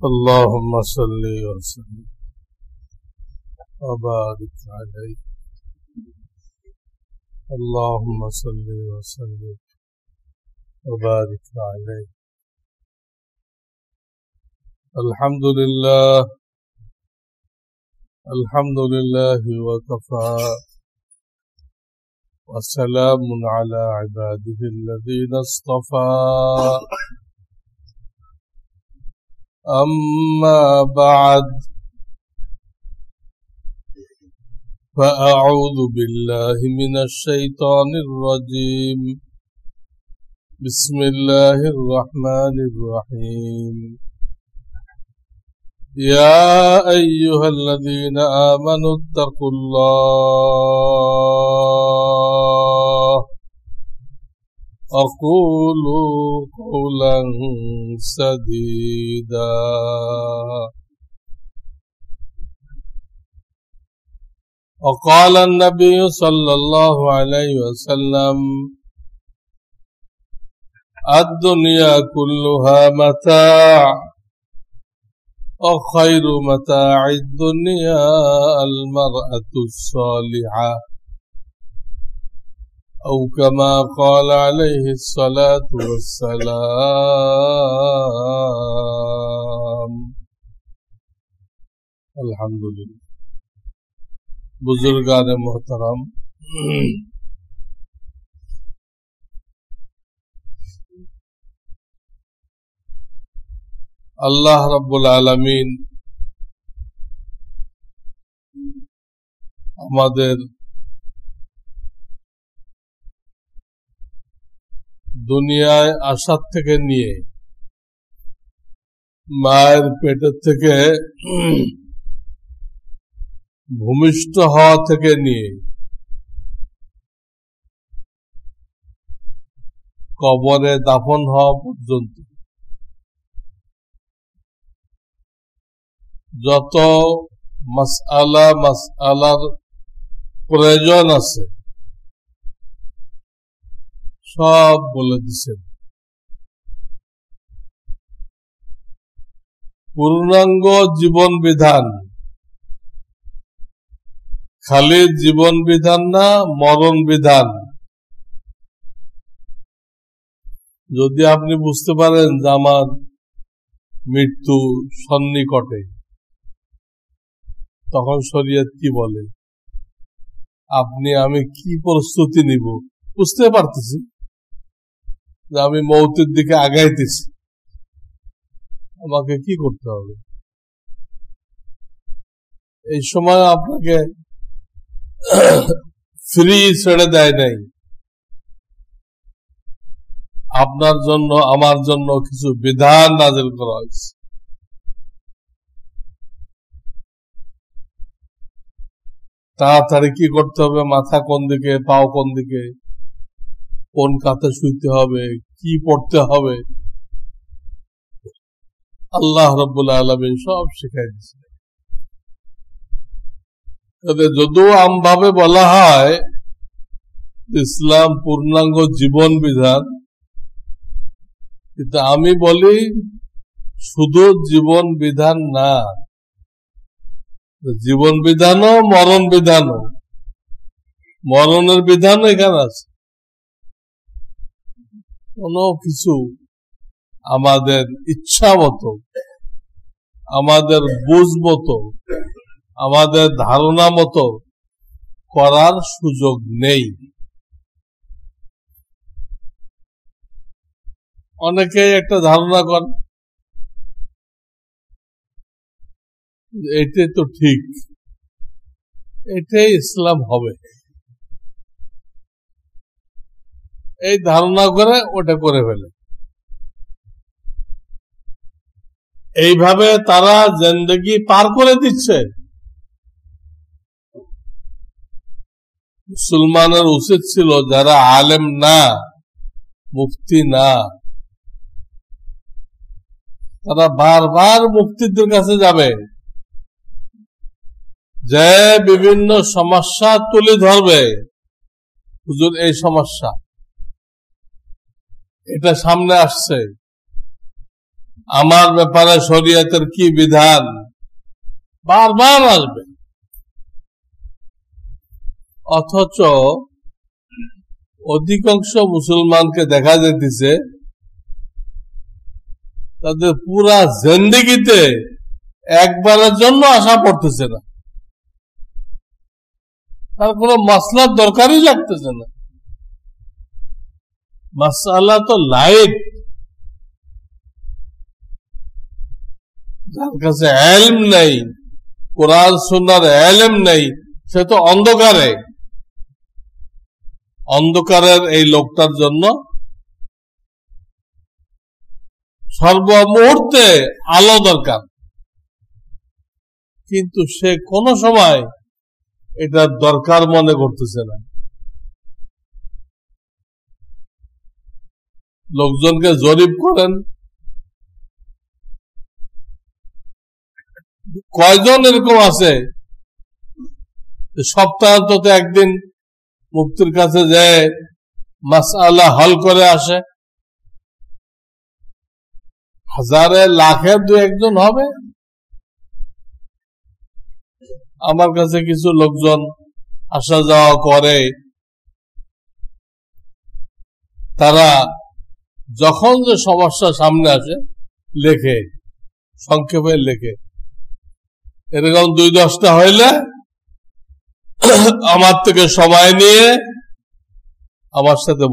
اللهم صل وسلم وبارك عليه اللهم صل وسلم وبارك عليه الحمد لله وكفى وسلام على عباده الذين اصطفى أما بعد فأعوذ بالله من الشيطان الرجيم بسم الله الرحمن الرحيم يا أيها الذين آمنوا اتقوا الله أقولوا قولا سديدا وقال النبي صلى الله عليه وسلم الدنيا كلها متاع وخير متاع الدنيا المرأة الصالحة أو كما قال عليه الصلاة والسلام الحمد لله बुजुर्गान मोहतरम अल्लाह रब्बुल आलमीन আমাদের দুনিয়ায় আসার থেকে নিয়ে মায়ের পেটের থেকে ভূমিষ্ঠ হওয়া থেকে নিয়ে কবরে দাফন হওয়া পর্যন্ত যত মাসআলার প্রয়োজন আছে সব বলে দিছেন। পূর্ণাঙ্গ জীবন বিধান খালি জীবন বিধান না, মরণ বিধান। যদি আপনি বুঝতে পারেন যে আমার মৃত্যু সন্নিকটে, তখন শরীয়ত কি বলে, আমি কি প্রস্তুতি নিব, বুঝতে পারতেছি যে আমি মৌতের দিকে আগাইতেছি, আমাকে কি করতে হবে। এই সময় আপনাকে ফ্রি ছেড়ে দেয় নাই, আপনার জন্য আমার জন্য কিছু বিধান নাযিল করা হয়েছে। তাড়াতাড়ি কি করতে হবে, মাথা কোন দিকে, পাও কোন দিকে, কোন কাতে শুইতে হবে, কি পড়তে হবে, আল্লাহ রাব্বুল আলামিন সব শিখাই দিয়েছে। যদিও আমভাবে বলা হয় ইসলাম পূর্ণাঙ্গ জীবন বিধান, কিন্তু আমি বলি শুধু জীবন বিধান না, জীবন বিধানও মরণ বিধানও, মরণের বিধানও এখানে আছে। কোনো কিছু আমাদের ইচ্ছা মতো, আমাদের বুঝ মতো, আমাদের ধারণা মতো করার সুযোগ নেই। অনেকেই একটা ধারণা করে এটাই তো ঠিক, এটাই ইসলাম হবে, এই ধারণা করে ওটা করে ফেলে। এইভাবে তারা জিন্দেগি পার করে দিচ্ছে। মুসলমানের উচিত ছিল যারা আলেম না, মুফতি না, তারা বারবার মুফতিদের কাছে যাবে, যে বিভিন্ন সমস্যা তুলে ধরবে, হুজুর এই সমস্যা, এটা সামনে আসছে, আমার ব্যাপারে শরীয়তের কি বিধান, বারবার আসবে। অথচ অধিকাংশ মুসলমানকে দেখা যেতেছে তাদের পুরা জিন্দেগিতে একবারের জন্য আশা পড়তেছে না, তার কোনো মাসলার দরকারই লাগতেছে না। মাসআলা তো লাইট, যার কাছে ইলম নেই, কোরআন সুন্নাহর ইলম নেই, সে তো অন্ধকারের এই লোকটার জন্য সর্বমুহূর্তে আলো দরকার, কিন্তু সে কোনো সময় এটা দরকার মনে করতেছে না। লোকজনকে জরিপ করেন, কয়জন এরকম আছে সপ্তাহে অন্তত একদিন মুফতির কাছে যায় মাসআলা হল করে আসে? হাজারে লাখে দু একজন হবে। আমার কাছে কিছু লোকজন আসা যাওয়া করে, তারা যখন যে সমস্যা সামনে আসে লেখে, সংক্ষেপে লেখে। এরকম ২-১০টা হইলে আমার থেকে সময় নিয়ে আমার সাথে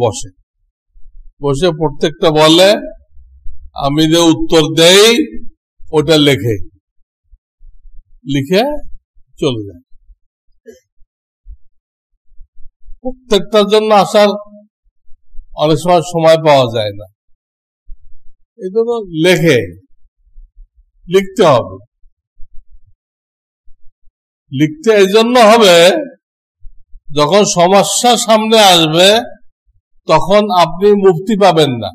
বসে প্রত্যেকটা বলে, আমি যে উত্তর দেই ওটা লিখে চলে যায়। প্রত্যেকটার জন্য আসার অনেক সময় পাওয়া যায় না, এই জন্য লিখতে হবে। লিখতে এই জন্য হবে, যখন সমস্যা সামনে আসবে তখন আপনি মুক্তি পাবেন না।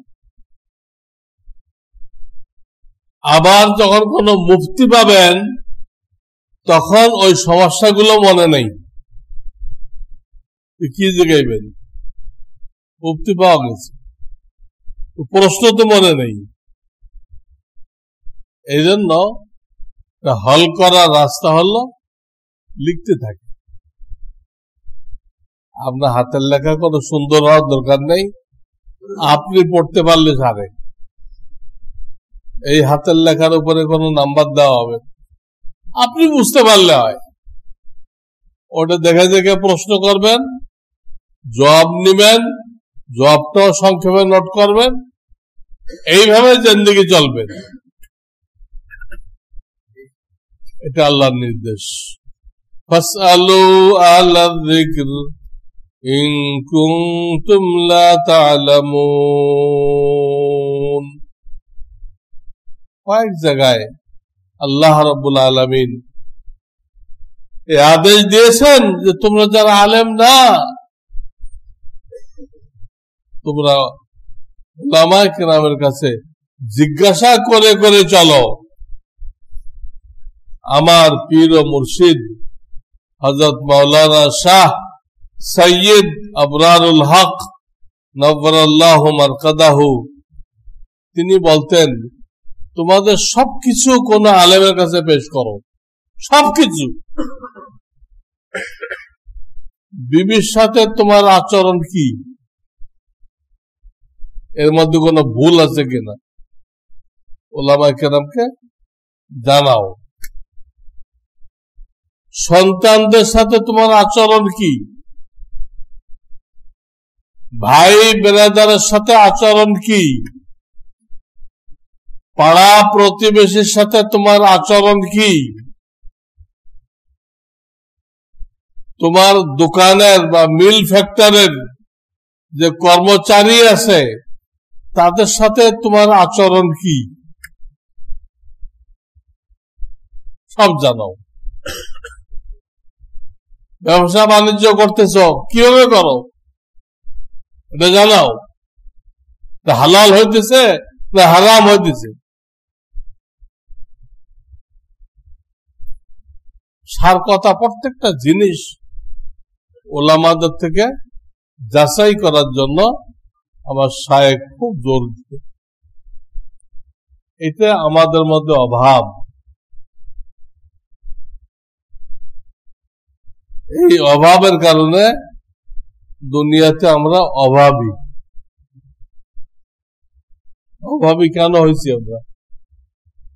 আবার যখন কোনো মুক্তি পাবেন তখন ওই সমস্যাগুলো মনে নেই, কি জিগাইবেন? মুক্তি পাওয়া গেছে, প্রশ্ন তো মনে নেই। এই জন্য হল করার রাস্তা হলো লিখতে থাকে। আপনার হাতের লেখা কত সুন্দর হওয়ার দরকার নেই, আপনি পড়তে পারলে ছাড়ে। এই হাতের লেখার উপরে কোনো নাম্বার দেওয়া হবে, আপনি বুঝতে পারলে হয়। ওটা দেখে দেখে প্রশ্ন করবেন, জবাব নিবেন, জবাবটাও সংক্ষেপে নোট করবেন, এইভাবে জিন্দেগি চলবে। এটা আল্লাহর নির্দেশ। ফাসআলু আহলা যিকর ইন কুনতুম লা তা'লামুন। কয়েক জায়গায় আল্লাহ রাব্বুল আলামিন এই আদেশ দিয়েছেন যে তোমরা যারা আলেম না, তোমরা উলামায়ে কেরামের কাছে জিজ্ঞাসা করে করে চলো। আমার পীর ও মুর্শিদ হযরত মাওলানা শাহ সৈয়দ আবরারুল হক নব্বরাল্লাহু মারকাদাহু, তিনি বলতেন, তোমাদের সবকিছু কোন আলেমের কাছে পেশ করো, সবকিছু। বিবির সাথে তোমার আচরণ কি, এর মধ্যে কোনো ভুল আছে কিনা উলামায়ে কেরামকে জানাও। সন্তানদের সাথে তোমার আচরণ কি, ভাই বেরাদারের সাথে আচরণ কি, পাড়া প্রতিবেশীর সাথে তোমার আচরণ কি, তোমার দোকানের বা মিল ফ্যাক্টরির যে কর্মচারী আছে তাদের সাথে তোমার আচরণ কি, সব জানো। ব্যবসা বাণিজ্য করতেছ, কিভাবে করো এটা জানাও। হালাল হইতেছে না হারাম হইতেছে, সার কথা প্রত্যেকটা জিনিস ওলামাদের থেকে যাচাই করার জন্য আমার শায়েখ খুব জোর দিতে। এটা আমাদের মধ্যে অভাব। এই অভাবের কারণে দুনিয়াতে আমরা অভাবী। অভাবী কেন হয়েছি আমরা?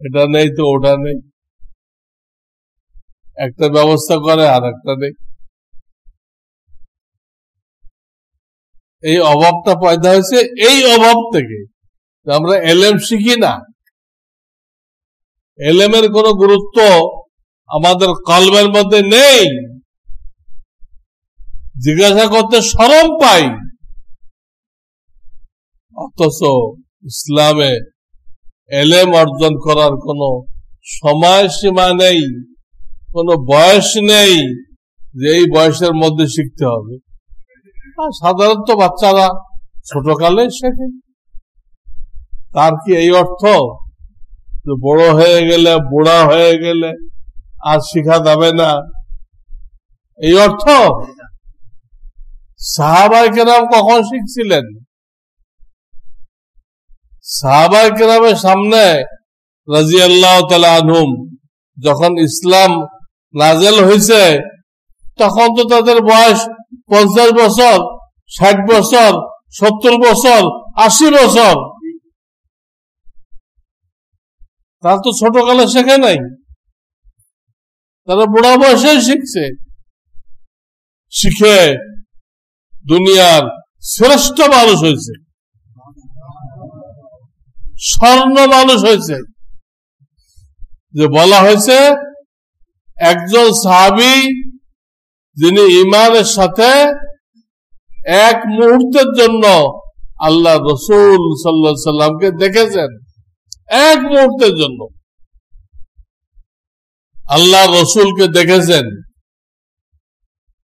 এটা নেই তো ওটা নেই, একটা ব্যবস্থা করে আর একটা নেই। এই অভাবটা পয়দা হয়েছে এই অভাব থেকে আমরা এলেম শিখি না। এলেমের কোনো গুরুত্ব আমাদের কলবের মধ্যে নেই, জিজ্ঞাসা করতে শরম পাই। অথচ ইসলামে এলেম অর্জন করার কোনো সময়সীমা নেই, কোনো বয়স নেই যে এই বয়সের মধ্যে শিখতে হবে। সাধারণত বাচ্চারা ছোটকালে শেখে। তার কি এই অর্থ যে বড় হয়ে গেলে, বুড়া হয়ে গেলে আর শিখা যাবে না? এই অর্থ? সাহাবায়ে কেরাম কখন শিখছিলেন? সাহাবায়ে কেরামের সামনে রাদিয়াল্লাহু তাআলা আনহুম যখন ইসলাম নাযিল হয়েছে তখন তো তাদের বয়স 50 বছর, 60 বছর, 70 বছর, 80 বছর। তারা তো ছোটকালে শেখে নাই, তারা বুড়া বয়সে শিখছে। শিখে দুনিয়ার শ্রেষ্ঠ মানুষ হয়েছে, স্বর্ণ মানুষ হয়েছে। যে বলা হয়েছে একজন সাহাবী যিনি ঈমানের সাথে এক মুহূর্তের জন্য আল্লাহ রাসূল সাল্লাল্লাহু আলাইহি সাল্লামকে দেখেছেন, এক মুহূর্তের জন্য আল্লাহ রসুলকে দেখেছেন।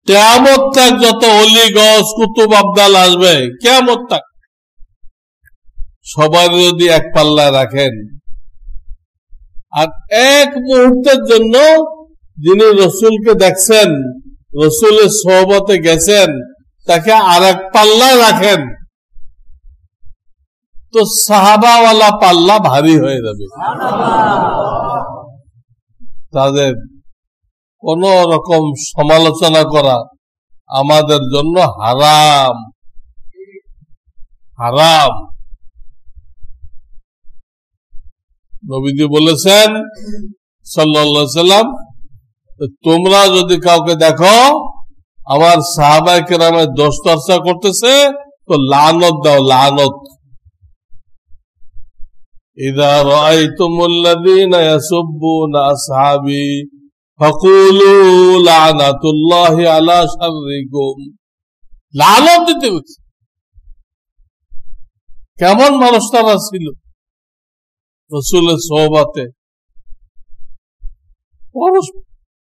কিয়ামত তক যত ওলি গস কুতুব আবদাল আসবে, কিয়ামত তক সবাই যদি এক পাল্লায় রাখেন, আর এক মুহূর্তের জন্য যিনি রসুলকে দেখছেন, রসুলের সোহবতে গেছেন, তাকে আর এক পাল্লায় রাখেন, তো সাহাবাওয়ালা পাল্লা ভারী হয়ে যাবে। তাদের কোন রকম সমালোচনা করা আমাদের জন্য হারাম, হারাম। নবীজি বলেছেন সাল্লাল্লাহু আলাইহি সাল্লাম, তোমরা যদি কাউকে দেখো আমার সাহাবায়ে কেরামের দোষ চর্চা করতেছে তো লানত দাও, লানত। ইযা রাআইতুমুল্লাযীনা ইয়াসুব্বুনা আসহাবী ফাকুলু লানাতুল্লাহি আলা শাররিকুম। লানত দিতে হচ্ছে। কেমন মানুষ তারা ছিল রাসূলের সোহবতে,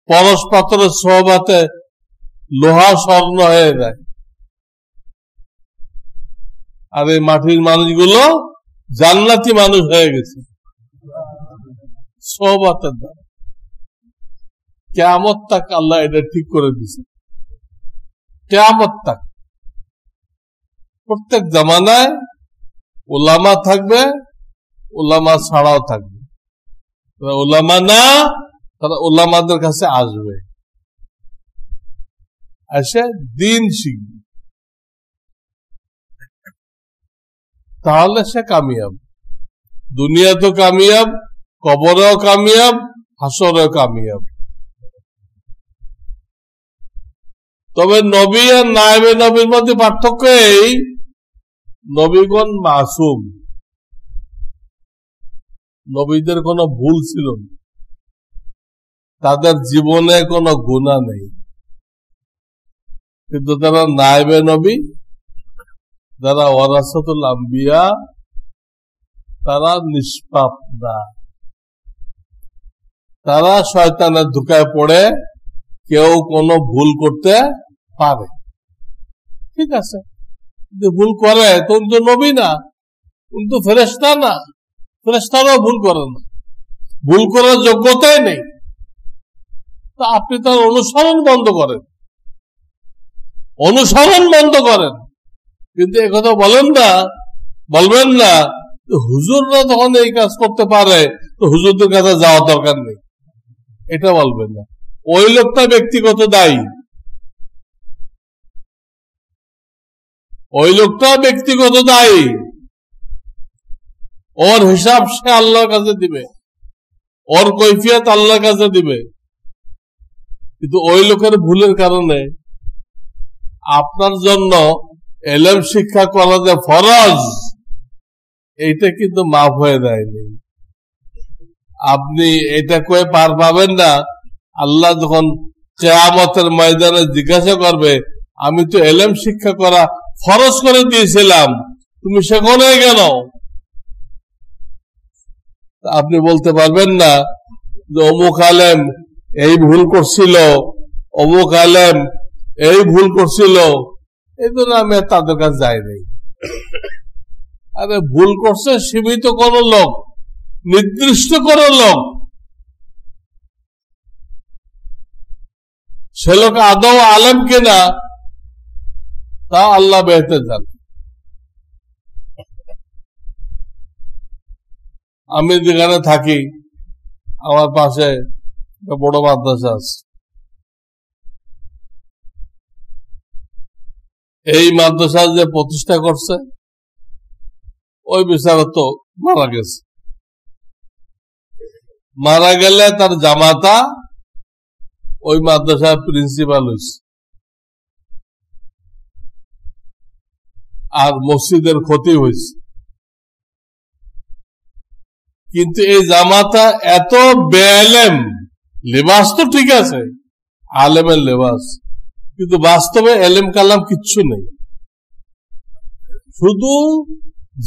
পরশ পাথরের সোহবতে লোহা স্বর্ণ হয়ে যায়। আর এই মাটির মানুষগুলো জান্নাতি মানুষ হয়ে গেছে সোহবতের দ্বারা। কিয়ামত তক আল্লাহ এটা ঠিক করে দিয়েছে। কিয়ামত তক প্রত্যেক জামানায় উলামা থাকবে, উলামা ছাড়াও থাকবে। উলামা না, তারা উলামাদের কাছে আসবে, এসে দিন শিখবে, তাহলে সে কামিয়াব। দুনিয়া তো কামিয়াব, কবরেও কামিয়াব, হাসরেও কামিয়াব। তবে নবী আর নায়েবে নবীর মধ্যে পার্থক্য এই, নবীগণ মাসুম, নবীদের কোনো ভুল ছিল না, তাদের জীবনে কোনো গুনাহ নেই। কিন্তু তারা নায়েবে নবী, যারা ওয়ারাসাতুল আম্বিয়া, তারা নিষ্পাপ না। তারা শয়তানের ধোঁকায় পড়ে কেউ কোনো ভুল করতে পারে, ঠিক আছে, যদি ভুল করে তো উনি তো নবী না, উনি তো ফেরেশতা না, ফেরেশতারাও ভুল করে না, ভুল করার যোগ্যতাই নেই। তা আপনি তার অনুসরণ বন্ধ করেন, অনুসরণ বন্ধ করেন, কিন্তু একথা বলেন না, বলবেন না হুজুররা যখন এই কাজ করতে পারে তো হুজুরদের কাছে যাওয়ার দরকার নেই, এটা বলবেন না। ওই লোকটা ব্যক্তিগত দায়ী, ওই লোকটা ব্যক্তিগত দায়ী, ওর হিসাব সে আল্লাহর কাছে দিবে, ওর কৈফিয়ত আল্লাহর কাছে দিবে। কিন্তু ওই লোকের ভুলের কারণে আপনার জন্য এলেম শিক্ষা করা যে ফরজ, এইটা কিন্তু মাফ হয়ে যায়নি। আপনি এটা কয়ে পার পাবেন না। আল্লাহ যখন কিয়ামতের ময়দানে জিজ্ঞাসা করবে, আমি তো এলেম শিক্ষা করা ফরজ করে দিয়েছিলাম, তুমি সেখানে কেন? আপনি বলতে পারবেন না যে অমুক আলেম এই ভুল করছিল, অমুক আলেম এই ভুল করছিল, এই জন্য আমি তাদের কাছে যাই নাই। আরে ভুল করছে সীমিত কোন লোক, নির্দিষ্ট কোন লোক, সে লোক আদৌ আলেম কিনা তা আল্লাহ বেহতে জানে। আমি যেখানে থাকি আমার পাশে একটা বড় মাদ্রাসা আছে। এই মাদ্রাসা যে প্রতিষ্ঠা করছে ওই বিচারক তো মারা গেছে। মারা গেলে তার জামাতা ওই মাদ্রাসার প্রিন্সিপাল হয়েছে, আর মসজিদের খতিব হয়েছে। কিন্তু এই জামাতা এত বেআলেম, লেবাস তো ঠিক আছে, আলেমের লেবাস, কিন্তু বাস্তবে এলেম কালাম কিচ্ছু নেই। শুধু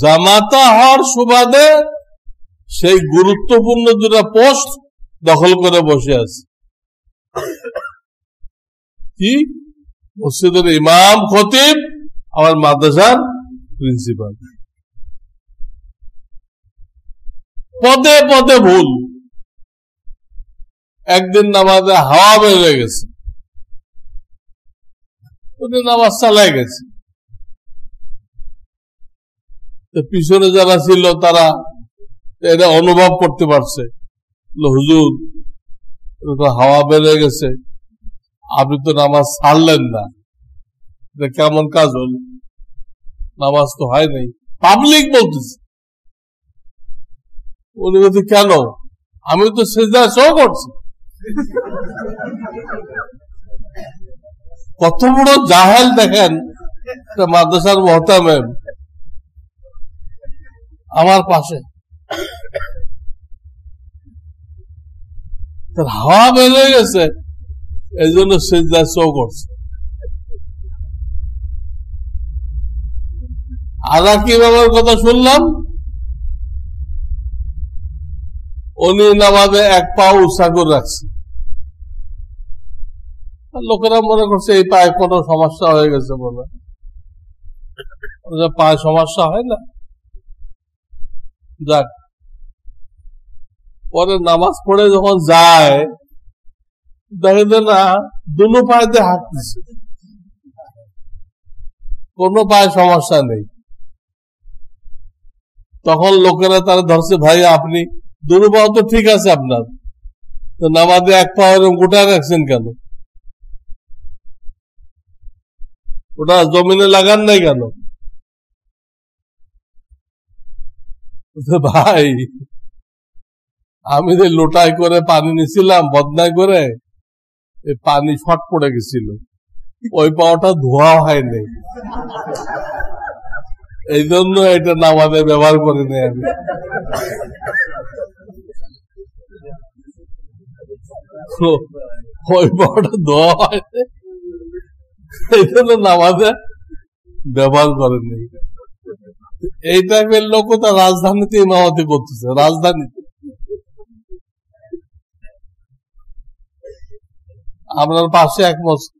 জামাতা হওয়ার সুবাদে সেই গুরুত্বপূর্ণ দুটা পোস্ট দখল করে বসে আছে। কি? মসজিদের ইমাম, খতিব, আমার মাদ্রাসার প্রিন্সিপাল। পদে পদে ভুল। একদিন নামাজে হাওয়া বেড়ে গেছে, উনি নামাজ চালাই গেছে। পিছনে যারা ছিল তারা এটা অনুভব করতে পারছে, হুজুর হাওয়া বেড়ে গেছে, আপনি তো নামাজ ছাড়লেন না, এটা কেমন কাজ হল? নামাজ তো হয় নাই। পাবলিক বলতেছে। উনি বলতে কেন? আমি তো সেজদা শো করছি। কত বড় জাহেল দেখেন। মাদ্রাসার মুহতামিম আমার পাশে, হাওয়া বেড়ে গেছে এই জন্য সেজদা শো করছে। আর কি বাবার কথা শুনলাম, উনি নামাজে এক পা উৎসাহ করে রাখছে। লোকেরা মনে করছে এই পায়ে কোনো সমস্যা হয়ে গেছে বলে। পায়ে সমস্যা হয় না, যাক। পরে নামাজ পড়ে যখন যায় দেখে না দুনো পায়েতে হাঁটতেছে, কোনো পায়ে সমস্যা নেই। তখন লোকেরা তারা ধরছে, ভাই আপনি দুনো পা তো ঠিক আছে আপনার, তো নামাজে এক পা এরকম গোটা রাখছেন কেন? ওটা জমিনে লাগান নাই কেন? ভাই আমি যে লোটায় করে পানি নিছিলাম বদনায় করে, এই পানি শর্ট পড়ে গেছিল, ওই পাওয়াটা ধোয়া হয়নি, এই জন্য এটা নামাজে ব্যবহার করি নাই আমি। ওই পাওয়াটা ধোয়া হয়নি, এই জন্য নামাজে ব্যবহার করেনি। এই টাইপের লোক তার রাজধানীতে ইমামতি করতেছে, রাজধানীতে। আপনার পাশে এক মসজিদ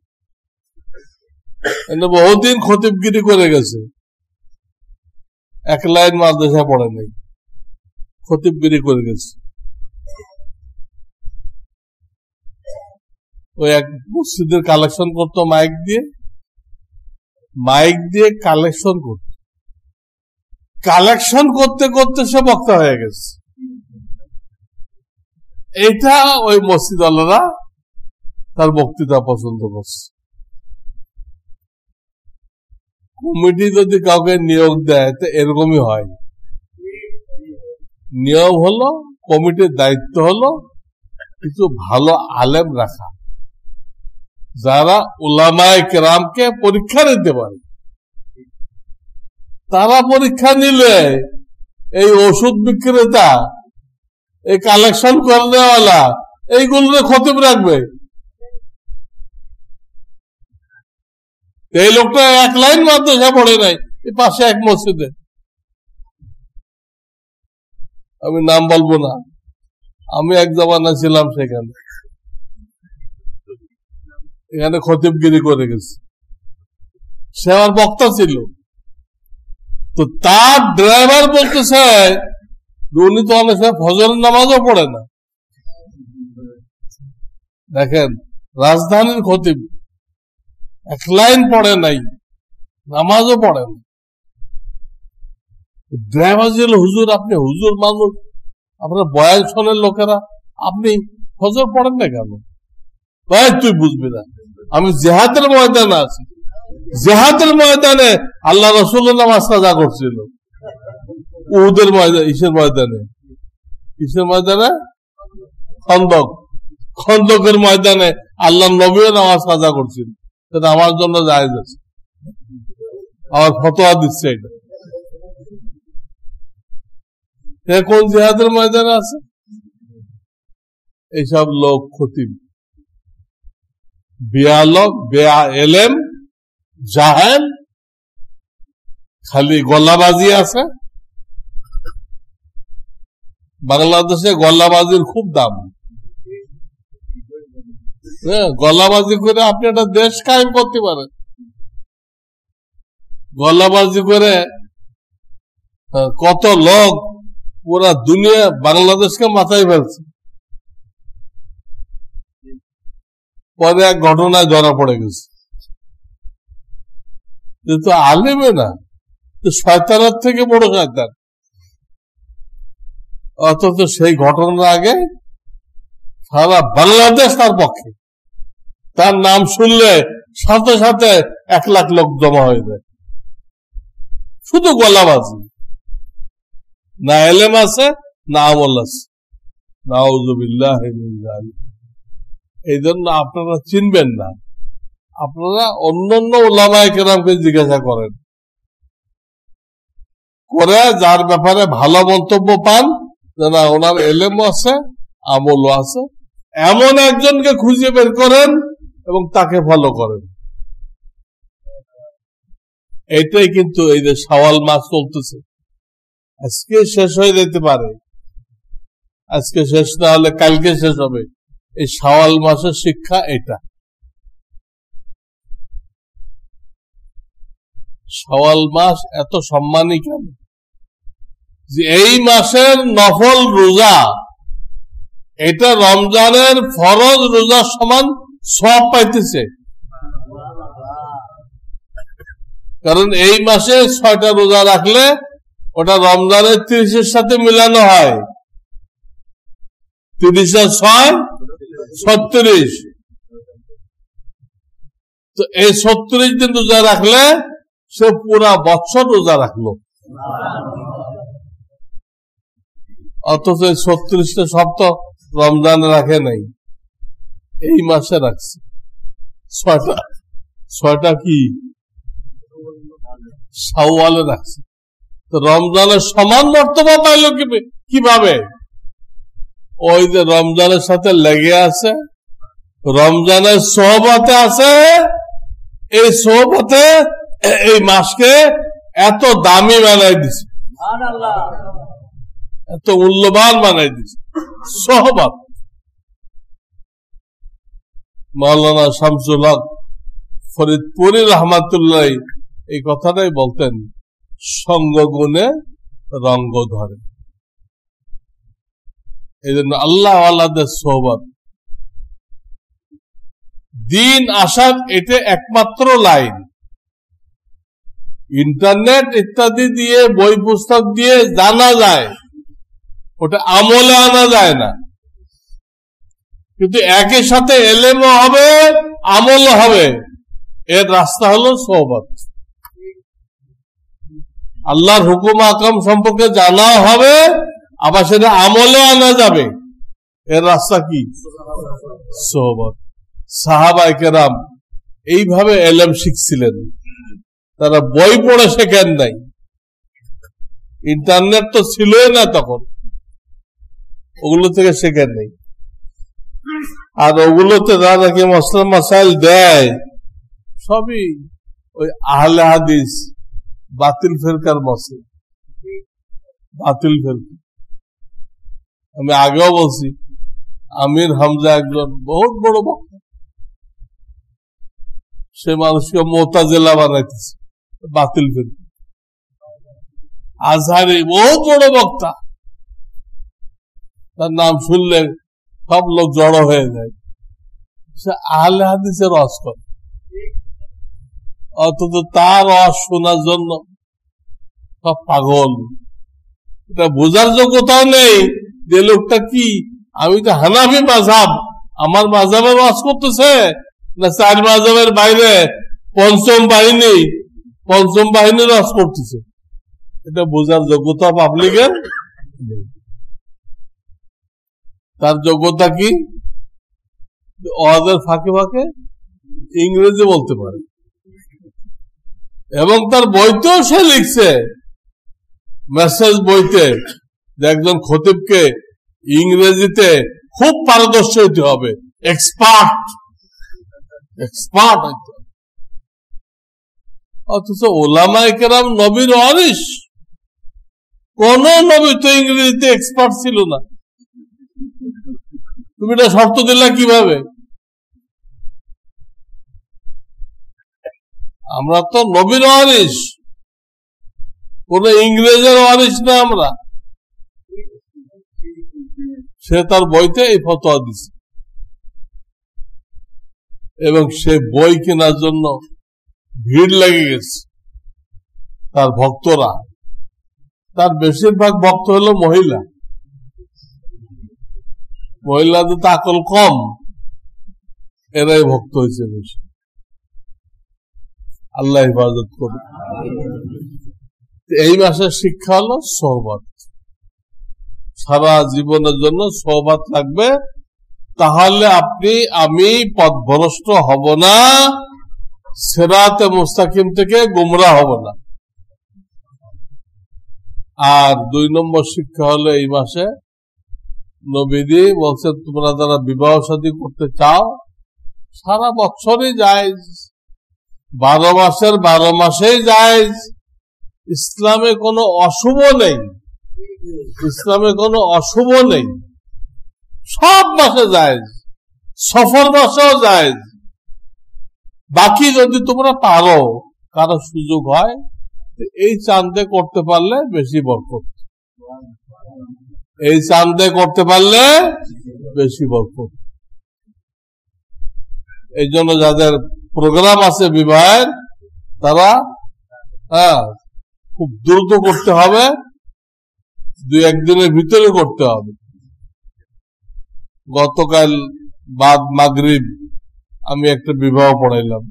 বহুদিন খতিবগিরি করে গেছে, এক লাইন মাদ্রাসা পড়ে নাই, খতিবগিরি করে গেছে। ওই এক মসজিদের কালেকশন করতো মাইক দিয়ে কালেকশন করত। কালেকশন করতে করতে সে বক্তা হয়ে গেছে। এটা ওই মসজিদ আল্লাহরা তার বক্তৃতা পছন্দ করছে। কমিটি যদি কাউকে নিয়োগ দেয় তো এরকমই হয়। নিয়ম হলো, কমিটির দায়িত্ব হলো কিছু ভালো আলেম রাখা, যারা উলামায়ে কেরামকে পরীক্ষা নিতে পারে। তারা পরীক্ষা নিলে এই ওষুধ বিক্রেতা, এই কালেকশন করেওয়ালা এইগুলোর খতিব রাখবে। এই লোকটা এক লাইন মাদ্রাসা পড়ে নাই, এই পাশে এক মসজিদে, আমি নাম বলবো না, আমি এক জামানা ছিলাম সেখানে, এখানে খতিবগিরি করে গেছে। সে আমার বক্তা ছিল, তো তার ড্রাইভার বলতেছে উনি তো অনেক সময় ফজরের নামাজও পড়ে না। দেখেন, রাজধানীর খতিব এক লাইন পড়ে নাই, নামাজও পড়ে না। ড্রাইভার ছিল হুজুর, আপনি হুজুর মানুষ, আপনার বয়ান শোনেন লোকেরা, আপনি ফজর পড়েন না কেন? ভাই তুই বুঝবি না, আমি জেহাদের ময়দানে আছি। জেহাদের ময়দানে আল্লাহ রাসূলের নামাজ কাজা করছিল। উহুদের ময়দানে, ইসের ময়দানে, কিসের ময়দানে? খন্দকের ময়দানে আল্লাহ নবীও নামাজ কাজা করছিল। সেটা আমার জন্য জায়েজ আছে, আমার ফতোয়া দিচ্ছে এটা। কোন জিহাদের ময়দানে আছে? এইসব লোক খতিব, বিয়ালক, বেয়া এলেম, জাহেল, খালি গলাবাজি আছে। বাংলাদেশে গলাবাজির খুব দাম। গলাবাজি করে আপনি একটা দেশ কায়েম করতে পারেন। গলাবাজি করে কত লোক পুরা দুনিয়া বাংলাদেশকে মাথায় ফেলছে। পরে এক ঘটনায় ধরা পড়ে গেছে, কিন্তু আলেমে না, শয়তানের থেকে বড় শয়তান। অথচ সেই ঘটনার আগে সারা বাংলাদেশ তার পক্ষে, তার নাম শুনলে সাথে সাথে 1 লাখ লোক জমা হয়ে যায়। শুধু গলাবাজি, না এলেম আছে না আমল আছে। নাউযুবিল্লাহি মিন যালিক। এই জন্য আপনারা চিনবেন না, আপনারা অন্যান্য উলামায়ে কেরামকে জিজ্ঞাসা করেন, করে যার ব্যাপারে ভালো মন্তব্য পান, না ওনার এলেমও আছে আমলও আছে, এমন একজনকে খুঁজে বের করেন এবং তাকে ফলো করেন। এইটাই কিন্তু এই যে শাওয়াল মাস চলতেছে, আজকে শেষ হয়ে যেতে পারে, আজকে শেষ না হলে কালকে শেষ হবে। এই শাওয়াল মাসের শিক্ষা এটা। শাওয়াল মাস এত সম্মানী কেন? যে এই মাসের নফল রোজা, এটা রমজানের ফরজ রোজার সমান সওয়াব পাইতেছে। কারণ এই মাসে 6টা রোজা রাখলে ওটা রমজানের 30-এর সাথে মিলানো হয়। 30 আর 6 36, তো এই 36 দিন রোজা রাখলে সে পুরা বছর রোজা রাখলো। অথচ 36টা সপ্তাহ রমজানে রাখে নাই, এই মাসে রাখছে 6টা কি শাওয়ালে রাখছে। তো রমজানের সমান মর্তবা পাইল কিভাবে? ওই যে রমজানের সাথে লেগে আছে, রমজানের সোহবতে আছে, এই সোহবতে এই মাসকে এত দামি বানাই দিছে, এত মূল্যবান বানাই দিছে। সোহবত। মাওলানা শামসুল হক ফরিদপুরি রহমাতুল্লাহ এই কথাটাই বলতেন, সঙ্গ গুণে রঙ্গ ধরে। এই জন্য আল্লাহ আল্লাহদের সোহবত, দিন আসার এটা একমাত্র লাইন। ইন্টারনেট ইত্যাদি দিয়ে বই পুস্তক দিয়ে জানা যায়, ওটা আমলে আনা যায় না। কিন্তু একই সাথে এলেমও হবে, আমলও হবে। এর রাস্তা হলো সোহবত। আল্লাহর হুকুম আকাম সম্পর্কে জানাও হবে, আবার সেটা আমলে আনা যাবে। এর রাস্তা কি? সোহবত। সাহাবায়ে কেরাম এইভাবে এলেম শিখছিলেন। তারা বই পড়ে শেখেন নাই, ইন্টারনেট তো ছিলই না তখন, ওগুলো থেকে শেখেন নাই। আর ওগুলোতে যা নাকি মসলা মাসাইল দেয় সবই ওই আহলে হাদিস বাতিল ফেরকার মসে, বাতিল ফেরকা। আমি আগেও বলছি, আমির হামজা একজন বহুত বড় বক্তা, সে মানুষকে মুতাজিলা বানাইতেছে, বাতিল ফেরকা। আজহারি বহুত বড় বক্তা, তার নাম শুনলে সব লোক জড়ো হয়ে যায়। সে আহলে হাদিসের রস করে, অথচ তার রস শোনার জন্য সব পাগল। এটা বোঝার যোগ্যতাও নেই যে লোকটা কি, আমি তো হানাফি মাযহাব, আমার মাযহাবের রস করতেছে না চার মাযহাবের বাইরে পঞ্চম বাহিনী রস করতেছে। এটা বোঝার যোগ্যতা পাবলিকের নেই। তার যোগ্যতা কি? ওদের ফাঁকে ফাঁকে ইংরেজি বলতে পারে, এবং তার বইতেও সে লিখছে, মেসেজ বইতে, যে একজন খতিবকে ইংরেজিতে খুব পারদর্শী হইতে হবে, এক্সপার্ট হইতে হবে। অথচ ওলামায়ে কেরাম নবীর ওয়ারিস, কোন নবী তো ইংরেজিতে এক্সপার্ট ছিল না। তুমি এটা শর্ত দিলা কিভাবে? আমরা তো নবীর ওয়ারিস, কোন ইংরেজের ওয়ারিস না আমরা। সে তার বইতে এই ফতোয়া দিছে, এবং সে বই কেনার জন্য ভিড় লেগে গেছে। তার ভক্তরা, তার বেশিরভাগ ভক্ত হলো মহিলা, মহিলাদের তো আকল কম, এরাই ভক্ত হয়েছে বেশি। আল্লাহ হেফাজত করুন। এই মাসের শিক্ষা হলো সোহবত। সারা জীবনের জন্য সোহবত লাগবে, তাহলে আমি পথভ্রষ্ট হব না, সিরাতে মুস্তাকিম থেকে গুমরা হব না। আর 2 নম্বর শিক্ষা হলো এই মাসে নবীজি বলছেন, তোমরা যারা বিবাহ শাদী করতে চাও সারা বছরই জায়েজ, 12 মাসের 12 মাসেই জায়েজ। ইসলামে কোনো অশুভ নেই, ইসলামে কোনো অশুভ নেই, সব মাসে জায়েজ, সফর মাসেও জায়েজ। বাকি যদি তোমরা পারো, কারো সুযোগ হয়, এই চাঁদে করতে পারলে বেশি বরকত, এই চাঁদে করতে পারলে বেশি বরকত। এই জন্য যাদের প্রোগ্রাম আছে বিবাহের, তারা খুব দ্রুত করতে হবে, 2-1 দিনের ভিতরে করতে হবে। গতকাল বাদ মাগরিব আমি একটা বিবাহ পড়াইলাম,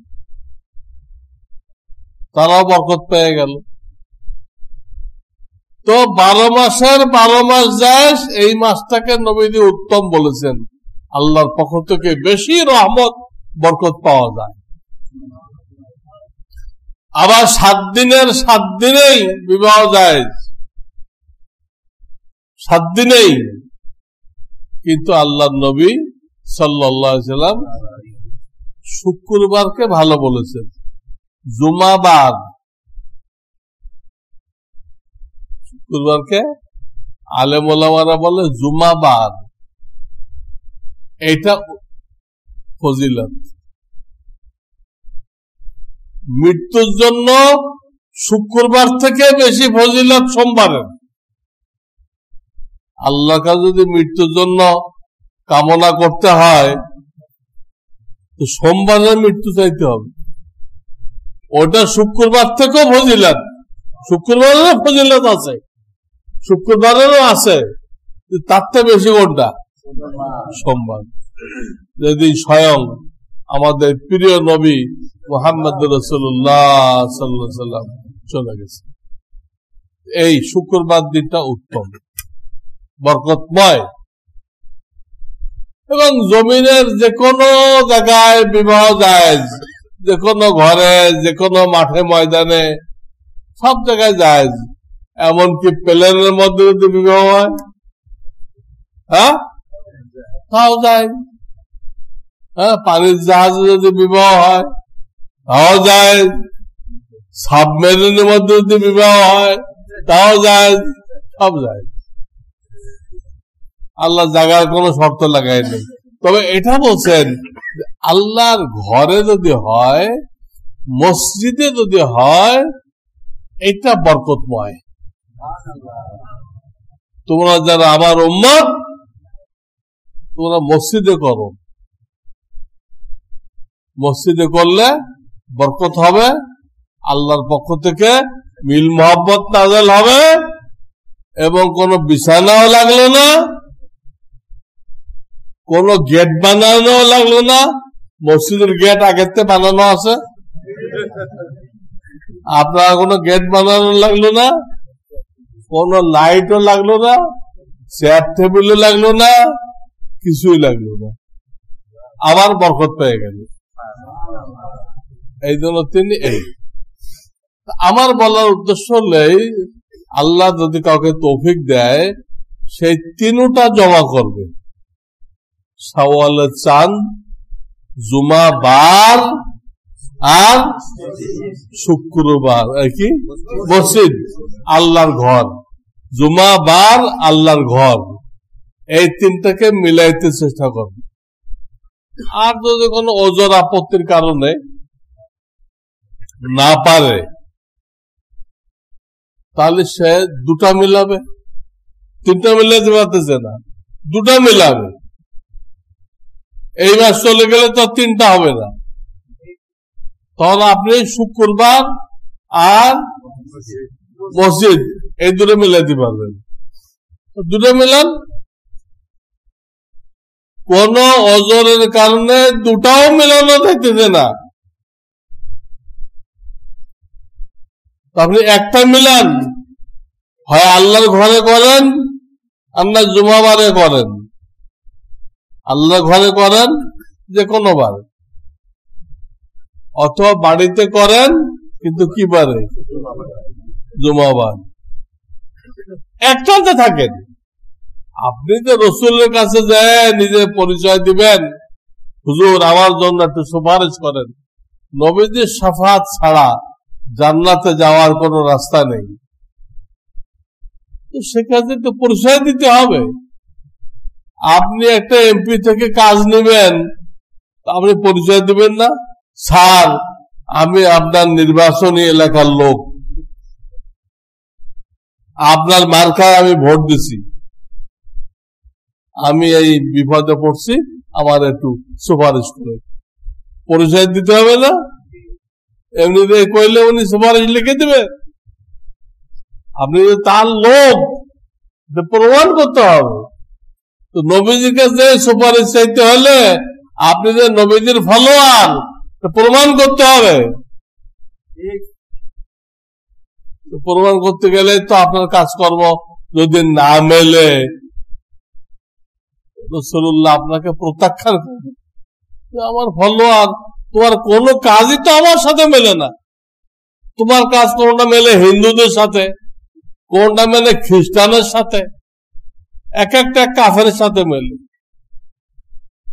তারাও বরকত পেয়ে গেল। তো 12 মাসের 12 মাস যায়, এই মাসটাকে নবীজি উত্তম বলেছেন। আল্লাহর পক্ষ থেকে বেশি রহমত বরকত পাওয়া যায়। আবার 7 দিনের 7 দিনেই বিবাহ যায়, 7 দিনেই। কিন্তু আল্লাহর নবী সাল্লাল্লাহু আলাইহি সাল্লাম শুক্রবারকে ভালো বলেছেন, জুমাবার, শুক্রবারকে আলেম ওলামারা বলে জুমাবার, এটা ফজিলত। মৃত্যুর জন্য শুক্রবার থেকে বেশি ফজিলত সোমবারের। আল্লাহকে যদি মৃত্যুর জন্য কামনা করতে হয়, তো সোমবারের মৃত্যু চাইতে হবে। ওটা শুক্রবার থেকেও ফজিলত, শুক্রবারেরও ফজিলত আছে, শুক্রবারেরও আছে, তার থেকে বেশি কোনটা? সোমবার, যেদিন স্বয়ং আমাদের প্রিয় নবী মুহাম্মদ রাসূলুল্লাহ সাল্লাল্লাহু আলাইহি ওয়াসাল্লাম চলে গেছে। এই শুক্রবার দিনটা উত্তম, বরকতময়, এবং জমিনের যে কোনো জায়গায় বিবাহ জায়েজ, যে কোনো ঘরে, যে কোনো মাঠে ময়দানে, সব জায়গায় জায়েজ। এমনকি প্লেনের মধ্যে যদি বিবাহ হয়, হ্যাঁ, তাও জায়েজ। হ্যাঁ, পানির জাহাজে যদি বিবাহ হয় তাও জায়েজ, সাবমেরিনের মধ্যে যদি বিবাহ হয় তাও জায়েজ, সব জায়েজ। আল্লাহ জায়গার কোনো শর্ত লাগায়নি। তবে এটা বলছেন আল্লাহর ঘরে যদি হয়, মসজিদে যদি হয়, এটা বরকতময়। তোমরা যারা আমার উম্মত, তোমরা মসজিদে করো, মসজিদে করলে বরকত হবে, আল্লাহর পক্ষ থেকে মিল মোহাব্বত নাযিল হবে, এবং কোন বিছানাও লাগলো না, কোন গেট বানানো লাগলো না। মসজিদের গেট আগের থেকে বানানো আছে, আপনার কোনো গেট বানানো লাগলো না, কোন লাইটও লাগলো না, চেয়ার টেবিলও লাগলো না, কিছুই লাগলো না, আবার বরকত পেয়ে গেল। এই জন্য তিনি আমার বলার উদ্দেশ্য হলেই, আল্লাহ যদি কাউকে তৌফিক দেয়, সেই তিনটা জমা করবে, শাওয়ালের চাঁদ, জুমা বার আর শুক্রবার, কি মসজিদ, আল্লাহর ঘর, জুমা বার আল্লাহর ঘর, এই তিনটাকে মিলাইতে চেষ্টা করবে। আর যদি কোনো ওজোর আপত্তির কারণে না পারে, তাহলে সে দুটা মিলাবে, তিনটা মিলাতে পারতেছে না, দুটা মিলাবে। এই মাস চলে গেলে তো তিনটা হবে না, তখন আপনি শুক্রবার আর মসজিদ এই দুটো মিলাতে পারবেন। দুটো মিলান, কোন ওজনের কারণে দুটাও মিলানো থাকতেছে না, আপনি একটা মিলান, হয় আল্লাহর ঘরে করেন আর না জুমাবারে করেন। আল্লাহর ঘরে করেন যে কোনো বার, অথবা বাড়িতে করেন, কিন্তু কি বারে? জুমাবার। একটাতে থাকেন। আপনি যে রসুলের কাছে যায় নিজের পরিচয় দিবেন, হুজুর আমার জন্য একটু সুপারিশ করেন, নবীজির শাফাত ছাড়া জান্নাতে যাওয়ার কোন রাস্তা নেই, তো সেক্ষেত্রে তো পরিচয় দিতে হবে। আপনি একটা এমপি থেকে কাজ নেবেন, আপনি পরিচয় দিবেন না, স্যার আমি আপনার নির্বাচনী এলাকার লোক, আপনার মার্কায় আমি ভোট দিছি, আমি এই বিপদে পড়ছি, আমার একটু সুপারিশ করে। পরিচয় দিতে হবে না? এমনিতে কইলে উনি সুপারিশ লিখে দেবে? আপনি তার লোক, প্রমাণ করতে হবে। তো নবীজির কাছে সুপারিশ চাইতে হলে আপনি যে নবীজির ফলোয়ার, প্রমাণ করতে হবে। প্রমাণ করতে গেলে তো আপনার কাজকর্ম যদি না মেলে, রাসূলুল্লাহ আপনাকে প্রত্যাখ্যান করবে, আমার ফলোয়ার, তোমার কোন কাজই তো আমার সাথে মেলে না। তোমার কাজ কোনটা মেলে হিন্দুদের সাথে, কোনটা মেলে খ্রিস্টানের সাথে, এক একটা কাফের সাথে মেলে,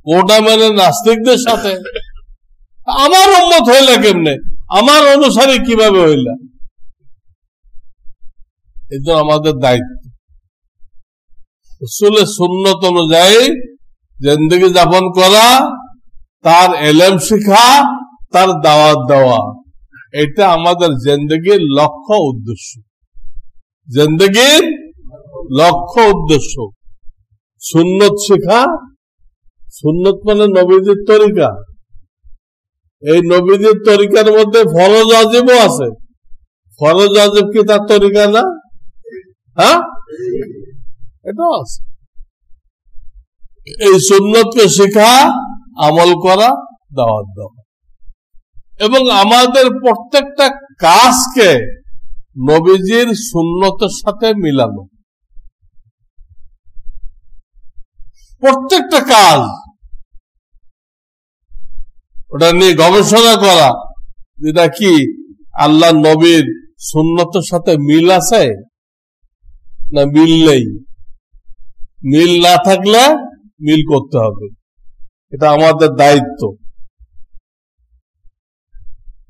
কোনটা মেলে নাস্তিকদের সাথে। আমার উম্মত হইলে কেমনে, আমার অনুসারী কিভাবে হইলা? এই তো আমাদের দায়িত্ব, রাসূলের সুন্নত অনুযায়ী জিন্দেগি যাপন করা, তার এলেম শিখা, তার দাওয়াত দেওয়া, এটা আমাদের জিন্দেগির লক্ষ্য উদ্দেশ্য। জিন্দেগির লক্ষ্য উদ্দেশ্য সুন্নত শিখা, সুন্নত মানে নবীজির তরিকা, এই নবীদের তরিকার মধ্যে ফরজ ওয়াজিবও আছে। ফরজ ওয়াজিব কি তার তরিকা না? হ্যাঁ, এটাও আছে। এই সুন্নতকে শেখা, আমল করা, দাওয়াত দেওয়া, এবং আমাদের প্রত্যেকটা কাজকে নবীজির সুন্নতের সাথে মিলানো। প্রত্যেকটা কাজ ওটা নিয়ে গবেষণা করা, যেটা কি আল্লাহ নবীর সুন্নতের সাথে মিল আছে না মিল নেই। মিল না থাকলে মিল করতে হবে, এটা আমাদের দায়িত্ব।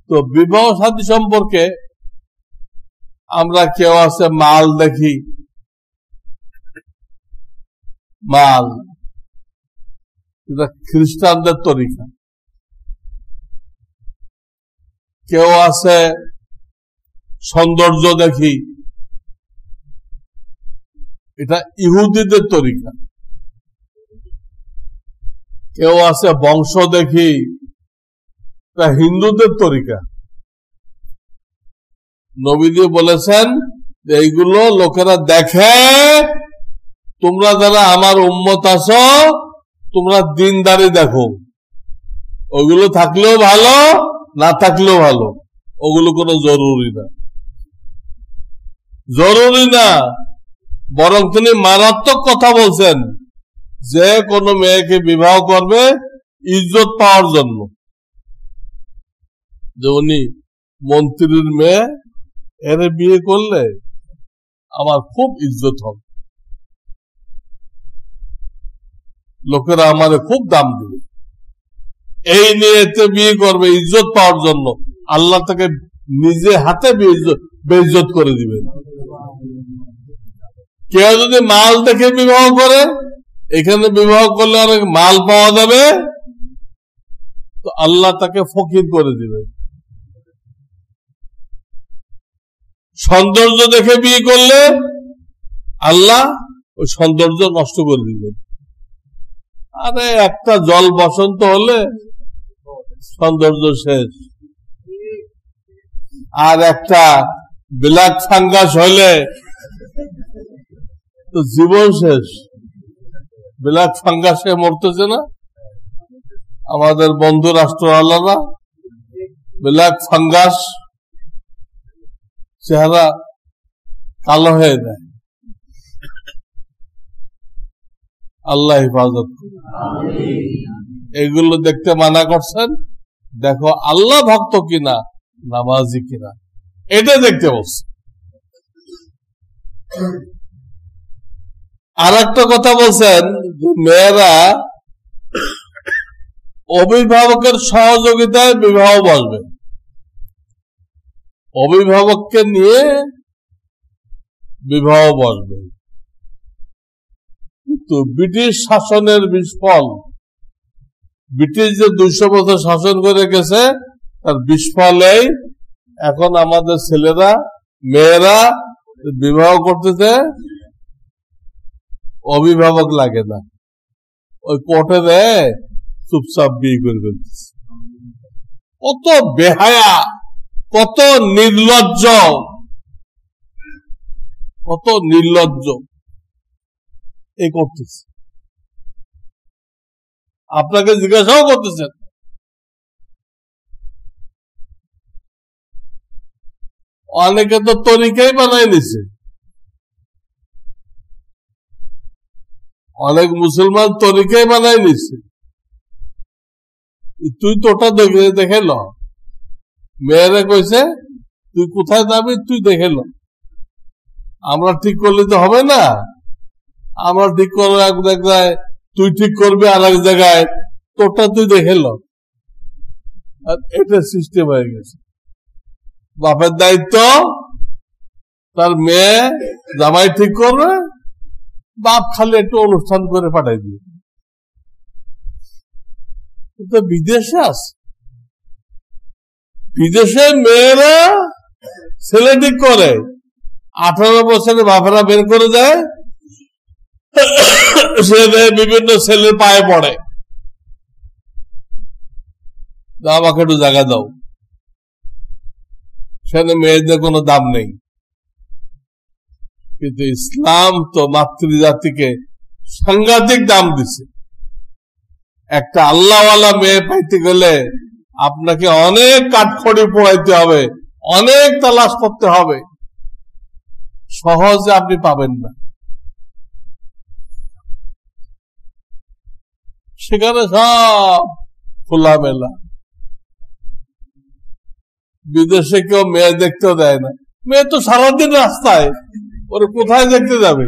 তো বিবাহ শাদী সম্পর্কে আমরা কেউ আছে মাল দেখি, মাল, এটা খ্রিস্টানদের তরিকা। কেউ আছে সৌন্দর্য দেখি, এটা ইহুদিদের তরিকা। কেউ আছে বংশ দেখি, এটা হিন্দুদের তরিকা। নবীজি বলেছেন যে এইগুলো লোকেরা দেখে, তোমরা যারা আমার উম্মত আছো তোমরা দিনদারি দেখো, ওগুলো থাকলেও ভালো না থাকলেও ভালো, ওগুলো কোনো জরুরি না, জরুরি না। বরং তিনি মারাত্মক কথা বলছেন যে কোনো মেয়েকে বিবাহ করবে ইজ্জত পাওয়ার জন্য। যে উনি মন্ত্রীর মেয়ে, এর বিয়ে করলে আমার খুব ইজ্জত হবে, লোকেরা আমারে খুব দাম দিবে, এই নিয়ে বিয়ে করবে ইজ্জত পাওয়ার জন্য। আল্লাহ তাকে নিজে হাতে বেইজ্জত করে দিবেন। কেউ যদি মাল দেখে বিবাহ করে, এখানে বিবাহ করলে অনেক মাল পাওয়া যাবে, তো আল্লাহ তাকে ফকির করে দিবে। সৌন্দর্য দেখে বিয়ে করলে আল্লাহ ওই সৌন্দর্য নষ্ট করে দিবেন। আরে একটা জল বসন্ত হলে সৌন্দর্য শেষ, আর একটা ব্ল্যাক ফাঙ্গাস হলে তো জীবন শেষ। ব্ল্যাক ফাঙ্গাসে মরতেছে না আমাদের বন্ধু রাষ্ট্র আল্লাহরা, ব্ল্যাক ফাঙ্গাস, চেহারা কালো হয়ে যায়। আল্লাহ হেফাজত। এগুলো দেখতে মানা করছেন, দেখো আল্লাহ ভক্ত কিনা, নামাজি কিনা, এটা দেখতে বলছে। আর একটা কথা বলছেন, মেয়েরা অভিভাবকের সহযোগিতায় বিবাহ বসবে, অভিভাবককে নিয়ে বিবাহ বসবে। কিন্তু ব্রিটিশ শাসনের বিস্ফল, ব্রিটিশ যে 200 বছর শাসন করে গেছে, তার বিস্ফলেই এখন আমাদের ছেলেরা মেয়েরা বিবাহ করতেছে, অভিভাবক লাগে না, ওই কোর্টে দেয় চুপচাপ বিয়ে করে ফেলতেছে। কত বেহায়া, কত নির্লজ্জ, কত নির্লজ্জ এই করতেছে। আপনাকে জিজ্ঞাসাও করতেছেন, অনেকে তো তরিকাই বানাই নিছে, অনেক মুসলমান তরিকাই বানাই নিছে। তুই তোটা দেখে ল, মেয়েরা কইছে তুই কোথায় যাবি তুই দেখে ল, আমরা ঠিক করলে তো হবে না। আমরা ঠিক করবো এক জায়গায়, তুই ঠিক করবি আর এক জায়গায়, তোরটা তুই দেখে ল। আর এটা সিস্টেম হয়ে গেছে। বাপের দায়িত্ব তার মেয়ে জামাই ঠিক করবে, বাপ খালি একটু অনুষ্ঠান করে পাঠাই দিবে। কিন্তু বিদেশে আছে, বিদেশে মেয়েরা ছেলে ঠিক করে, 18 বছরে বাপেরা বের করে দেয়, সে বিভিন্ন ছেলের পায়ে পড়ে। আমাকে একটু জায়গা দাও, সেখানে মেয়েদের কোনো দাম নেই। কিন্তু ইসলাম তো মাতৃজাতিকে সাংঘাতিক দাম দিছে। একটা আল্লাহওয়ালা মেয়ে পাইতে গেলে আপনাকে অনেক কাঠখড়ি পোড়াইতে হবে, অনেক তালাশ করতে হবে, সহজে আপনি পাবেন না। সেখানে সব খোলামেলা। বিদেশে কেউ মেয়ে দেখতেও দেয় না, মেয়ে তো সারাদিন রাস্তায়, ওরা কোথায় দেখতে যাবে?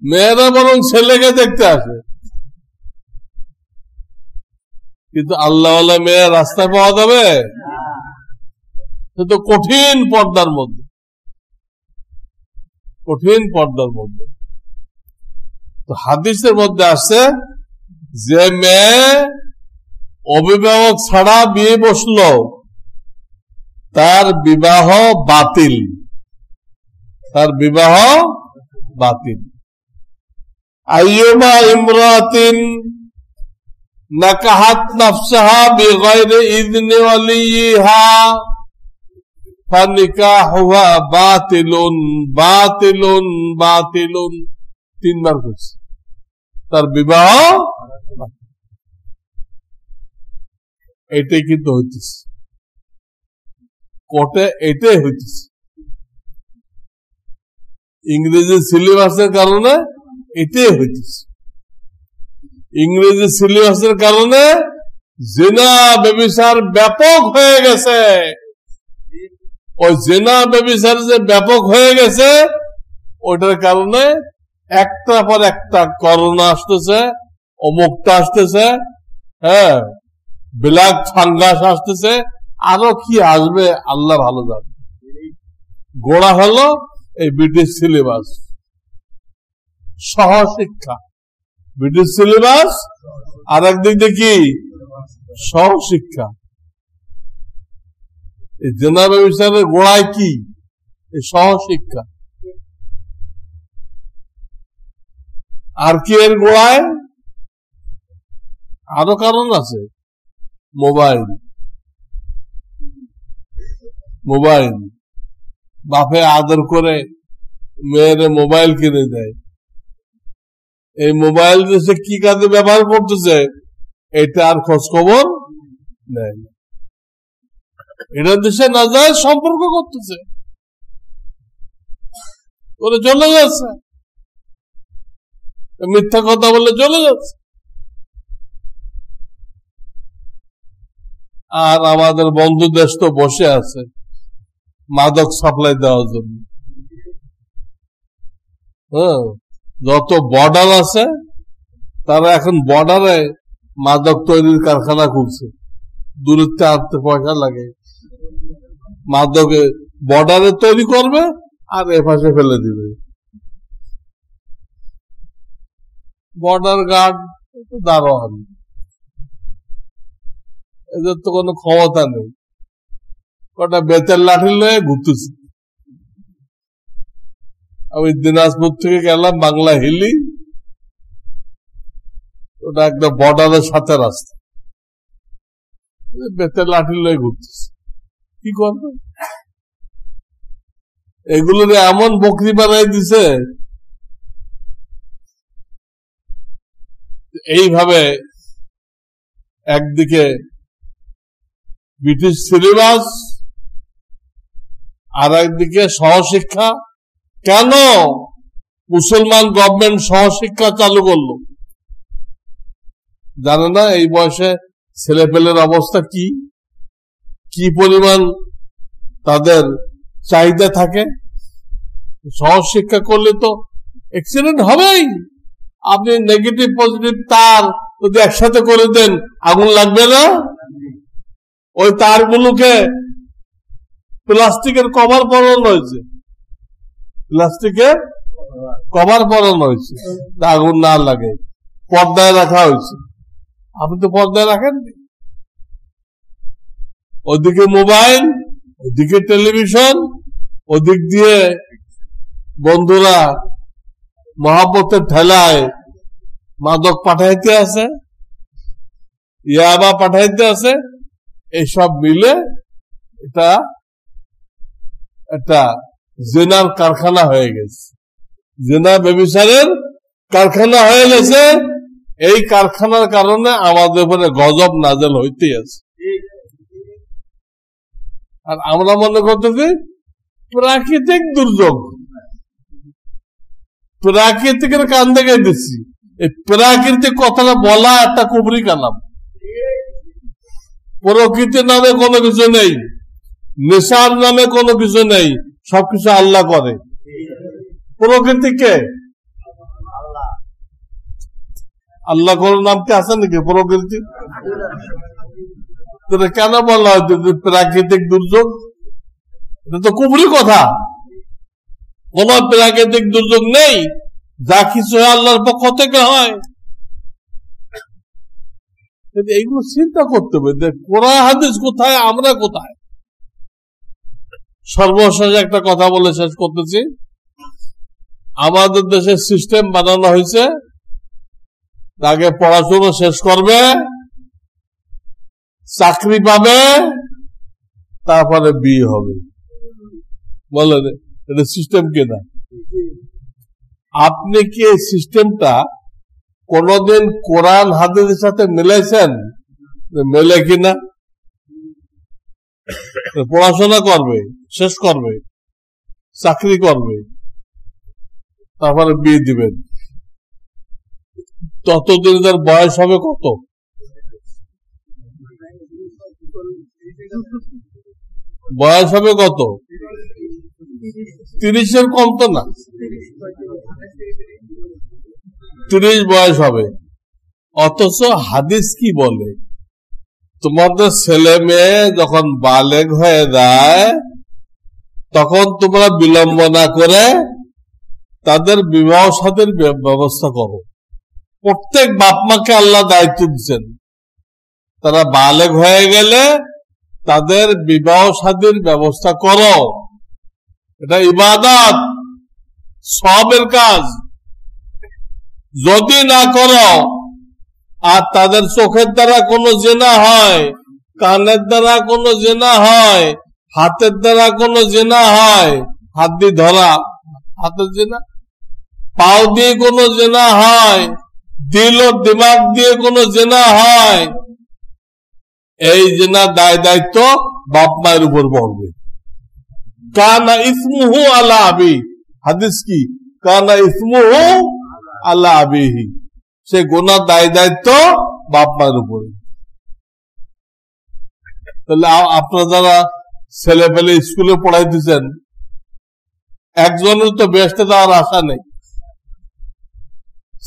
মেয়েরা বরং ছেলেকে দেখতে আসে। কিন্তু আল্লাহওয়ালা মেয়ে রাস্তায় পাওয়া যাবে? সে তো কঠিন পর্দার মধ্যে, কঠিন পর্দার মধ্যে। তো হাদিসের মধ্যে আসছে যে মেয়ে অভিভাবক ছাড়া বিয়ে বসলো তার বিবাহ বাতিল, তার বিবাহ বাতিল। আইয়ুমা ইমরাতিন নাকাহাত নাফসাহা বিগাইরি ইযনি ওয়ালিহা ফানিকাহুহা বাতিলুন বাতিলুন বাতিলুন, তিনবার বলছে তার বিবাহ। এটাই কিন্তু হইতেছে কোর্টে, এটাই হইতেছে। ইংরেজি সিলেবাসের কারণে এটাই হইতেছে। ইংরেজি সিলেবাসের কারণে জিনা ব্যভিচার ব্যাপক হয়ে গেছে। ওই জিনা ব্যভিচার যে ব্যাপক হয়ে গেছে, ওইটার কারণে একটা পর একটা করোনা আসতেছে, অমুকটা আসতেছে, হ্যাঁ, ব্ল্যাক ফাঙ্গাস আসতেছে, আরো কি আসবে আল্লাহ ভালো জানে। গোড়া হলো এই ব্রিটিশ সিলেবাস, সহশিক্ষা। ব্রিটিশ সিলেবাস আর একদিক দিয়ে কি সহশিক্ষা। এই জিনা ব্যভিচারের গোড়ায় কি? এই সহশিক্ষা। আর কি এর গোড়ায়? আরো কারণ আছে। মোবাইল, মোবাইল বাপে আদর করে মেয়েরে মোবাইল কিনে দেয়। এই মোবাইল দেশে কি কাজে ব্যবহার করতেছে এটা আর খোঁজ খবর নেয় না। এটা দেশে না যায় সম্পর্ক করতেছে, করে চলে যাচ্ছে, মিথ্যা কথা বলে চলে যাচ্ছে। আর আমাদের বন্ধু দেশ তো বসে আছে মাদক সাপ্লাই দেওয়ার জন্য। হ্যাঁ, যত বর্ডার আছে তারা এখন বর্ডারে মাদক তৈরির কারখানা খুলছে। দূরত্বে আনতে পয়সা লাগে, মাদকে বর্ডারে তৈরি করবে আর এ পাশে ফেলে দিবে। বর্ডার গার্ড দারোয়ান, এদের তো কোনো ক্ষমতা নেই, কটা বেতের লাঠি লয়ে ঘুরতেছে। আমি দিনাজপুর থেকে গেলাম বাংলা হিলি, ওটা একটা বর্ডারের সাথে রাস্তা, বেতের লাঠি লয়ে ঘুরতেছে। কি করবে? এগুলোর এমন বকরি বানাই দিছে, এইভাবে একদিকে ব্রিটিশ সিলেবাস আর একদিকে সহশিক্ষা। কেন মুসলমান গভর্নমেন্ট সহশিক্ষা চালু করলো? জানে না এই বয়সে ছেলে পেলের অবস্থা কি, কি পরিমাণ তাদের চাহিদা থাকে। সহশিক্ষা করলে তো অ্যাক্সিডেন্ট হবেই। আপনি নেগেটিভ পজিটিভ তার যদি একসাথে করে দেন, আগুন লাগবে না? ওই তারগুলোকে প্লাস্টিকের কভার পরানো হয়েছে, প্লাস্টিকের কভার পরানো হয়েছে, আগুন না লাগে, পর্দায় রাখা হয়েছে। আপনি তো পর্দায় রাখেন। ওদিকে মোবাইল, ওদিকে টেলিভিশন, ওদিক দিয়ে বন্ধুরা মহাব্বতের ঠেলায় মাদক পাঠাইতে আছে। ইয়াবা পাঠাইতে আছে, এইসব মিলে এটা একটা জেনার কারখানা হয়ে গেছে, জেনা ব্যভিচারের কারখানা হয়ে গেছে। এই কারখানার কারণে আমাদের উপরে গজব নাজেল হইতেই আছে। আর আমরা মনে করতেছি প্রাকৃতিক দুর্যোগ, প্রাকৃতিকের কান থেকে দিচ্ছি। এই প্রাকৃতিক কথাটা বলা একটা কুবরি কালাম। প্রকৃতির নামে কোনো কিছু নেই, নেশার নামে কোনো কিছু নেই, সবকিছু আল্লাহ করে। প্রকৃতিকে আল্লাহ কোন নাম কি আছে নাকি? প্রকৃতি কেন বলা হয় প্রাকৃতিক দুর্যোগ? এটা তো কুবরি কথা। কোন প্রাকৃতিক দুর্যোগ নেই, যা কিছু হয় আল্লাহর পক্ষ থেকে হয়। এইগুলো চিন্তা করতে হবে যে কোরআন হাদিস কোথায়, আমরা কোথায়। সর্বশেষ একটা কথা বলে শেষ করতেছি। আমাদের দেশে সিস্টেম বানানো হয়েছে, তাকে পড়াশোনা শেষ করবে, চাকরি পাবে, তারপরে বিয়ে হবে। বলেন এটা সিস্টেম কিনা? আপনি কি এই সিস্টেমটা কোনদিন কোরআন হাদিসের সাথে মিলাইছেন? মেলে কিনা? পড়াশোনা করবে, শেষ করবে, চাকরি করবে, তারপরে বিয়ে দিবেন। ততদিন তার বয়স হবে কত? বয়স হবে কত? 30-এর কম তো না, 30 বয়স হবে। অথচ হাদিস কি বলে? তোমাদের ছেলে মেয়ে যখন বালেগ হয়ে যায়, তখন তোমরা বিলম্ব না করে তাদের বিবাহ শাদীর ব্যবস্থা করো। প্রত্যেক বাপ মাকে আল্লাহ দায়িত্ব দিচ্ছেন, তারা বালেগ হয়ে গেলে তাদের বিবাহ শাদীর ব্যবস্থা করো। এটা ইবাদত, সবের কাজ। যদি না করো আর তাদের চোখের দ্বারা কোনো জেনা হয়, কানের দ্বারা কোনো জেনা হয়, হাতের দ্বারা কোনো জেনা হয়, হাত দিয়ে ধরা হাতের জেনা, পাও দিয়ে কোনো জেনা হয়, দিল ও দিমাগ দিয়ে কোনো জেনা হয়, এই জেনা দায় দায়িত্ব বাপ মায়ের উপর পড়বে। কানা ইসমুহু আলা আবি, হাদিস কি? কানা ইসমুহু আলা আবিহি, সে গুনাহ দায় দায়িত্ব বাপ মায়ের উপরে। তাহলে আপনারা যারা ছেলে পেলে স্কুলে পড়াইতেছেন, একজনের তো বেহেশতে যাওয়ার আশা নেই।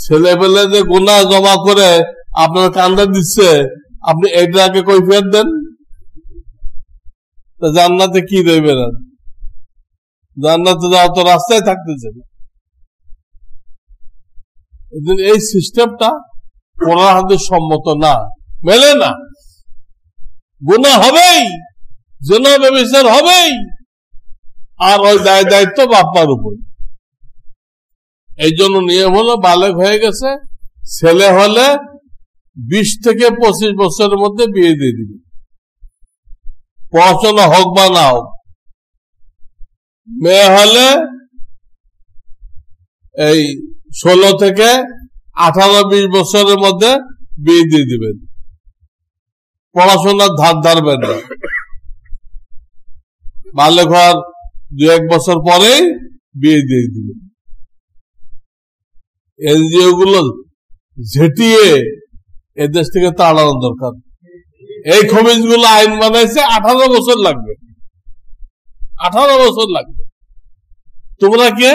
ছেলে পেলে যে গুনাহ জমা করে আপনার কান্দা দিচ্ছে, আপনি এটাকে কৈফিয়ত দেন, জান্নাতে কি দেবে না? জান্নাতে যাওয়া তো রাস্তায় থাকতেছে। এই সিস্টেমটা কোরআন হাদিস সম্মত না, মেলে না। গুনাহ হবেই, জিনা ব্যভিচার হবেই, আর ওই দায় দায়িত্ব বাপ্পার উপর। এই জন্য নিয়ম হলো, বালেগ হয়ে গেছে, ছেলে হলে 20 থেকে 25 বছরের মধ্যে বিয়ে দিয়ে দিবে, পড়াশোনা হোক বা না হোক। মেয়ে হলে এই 16 থেকে 18-20 বছরের মধ্যে বিয়ে দিয়ে দিবেন, পড়াশোনার ধার ধারবেন না। বালেগ হওয়ার 2-1 বছর পরেই বিয়ে দিয়ে দিবেন। এনজিও গুলো ঝেঁটিয়ে এদেশ থেকে তাড়ানো দরকার। এই খবিজ গুলো আইন বানাইছে, 18 বছর লাগবে, 18 বছর লাগবে। তোমরা কে?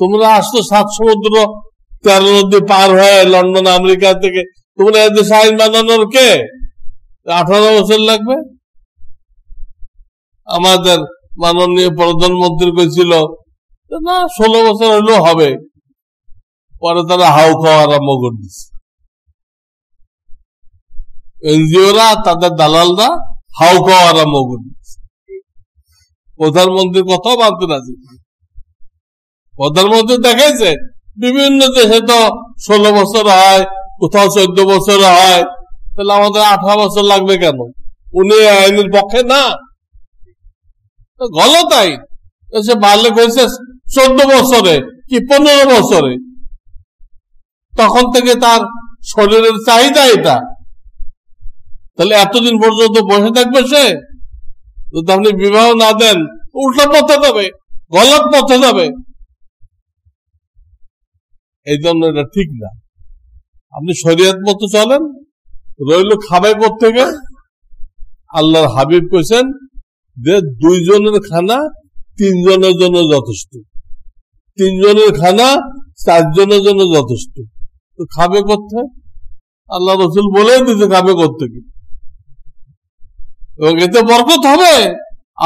তোমরা আসতো 7 সমুদ্র 13 নদী পার হয়ে লন্ডন আমেরিকা থেকে, তোমরা এদেশে আইন বানানোর কে? 18 বছর লাগবে। আমাদের মাননীয় প্রধানমন্ত্রী কইছিল না 16 বছর হলেও হবে, পরে তারা হাউ খাওয়া আরম্ভ করে দিচ্ছে। এনজিওরা, তাদের দালালরা হাউ খাওয়া আরম্ভ করে দিচ্ছে। প্রধানমন্ত্রীর কথাও মানতে রাজি। প্রধানমন্ত্রী দেখাইছে বিভিন্ন দেশে তো 16 বছর হয়, কোথাও 14 বছরে হয়, তাহলে আমাদের 18 বছর লাগবে কেন? উনি আইনের পক্ষে না, গলত আইন। সে বালক হয়েছে 14 বছরে কি 15 বছরে, তখন থেকে তার শরীরের চাহিদা এটা, তাহলে এতদিন পর্যন্ত বসে থাকবে সে? যদি আপনি বিবাহ না দেন, উল্টা পথে যাবে, গলত পথে যাবে। এই জন্য এটা ঠিক না। আপনি শরীয়ত মতো চলেন। রইল খাবে কোত্থেকে? আল্লাহর হাবিব কইছেন যে 2 জনের খানা 3 জনের জন্য যথেষ্ট, 3 জনের খানা 4 জনের জন্য যথেষ্ট। তো খাবে কোত্থেকে? আল্লাহ রসুল বলে দিতে খাবে কোত্থেকে। এবং এতে বরকত হবে,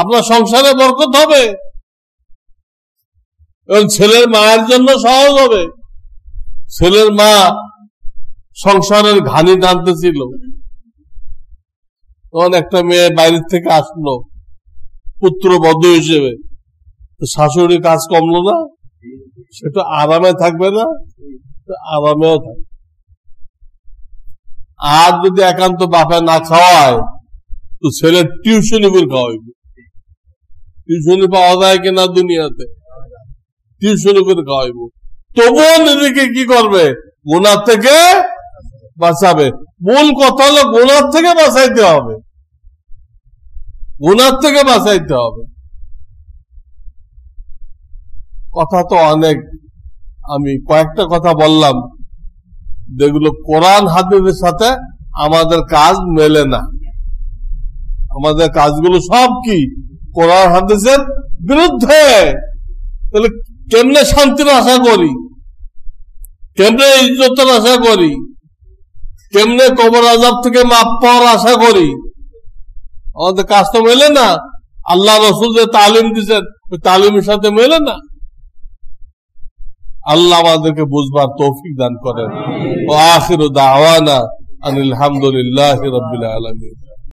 আপনার সংসারে বরকত হবে, এবং ছেলের মায়ের জন্য সহজ হবে। ছেলের মা সংসারের ঘানি টানতেছিল, তখন একটা মেয়ে বাইরের থেকে আসলো পুত্রবধূ হিসেবে, শাশুড়ি কাজ কমলো না, সেটা আরামে থাকবে না? আরামেও থাকবে। আর যদি একান্ত বাপে না খাওয়ায়, তো ছেলের টিউশনি করে খাওয়াইবে। টিউশনি পাওয়া যায় কিনা দুনিয়াতে? টিউশনি করে খাওয়াইব। তবুও নিজেকে কি করবে? গুনার থেকে বাঁচাবে। মূল কথা হলো গুনার থেকে বাঁচাইতে হবে, গুনার থেকে বাঁচাইতে হবে। কথা তো অনেক, আমি কয়েকটা কথা বললাম যেগুলো কোরআন হাদিসের সাথে আমাদের কাজ মেলে না। আমাদের কাজগুলো সব কি কোরআন হাদিসের বিরুদ্ধে। তাহলে কেমনে শান্তির আশা করি, কেমনে ইজ্জতের আশা করি, কেমনে কবর আযাব থেকে মাপ পাওয়ার আশা করি? আমাদের কাজ তো মেলে না। আল্লাহ রসুল যে তালিম দিচ্ছেন, ওই তালিমের সাথে মেলে না। আল্লাহ আমাদেরকে বুঝবার তৌফিক দান করেন। ওয়া আখিরু দাওয়ানা আনিল হামদুলিল্লাহি রাব্বিল আলামিন।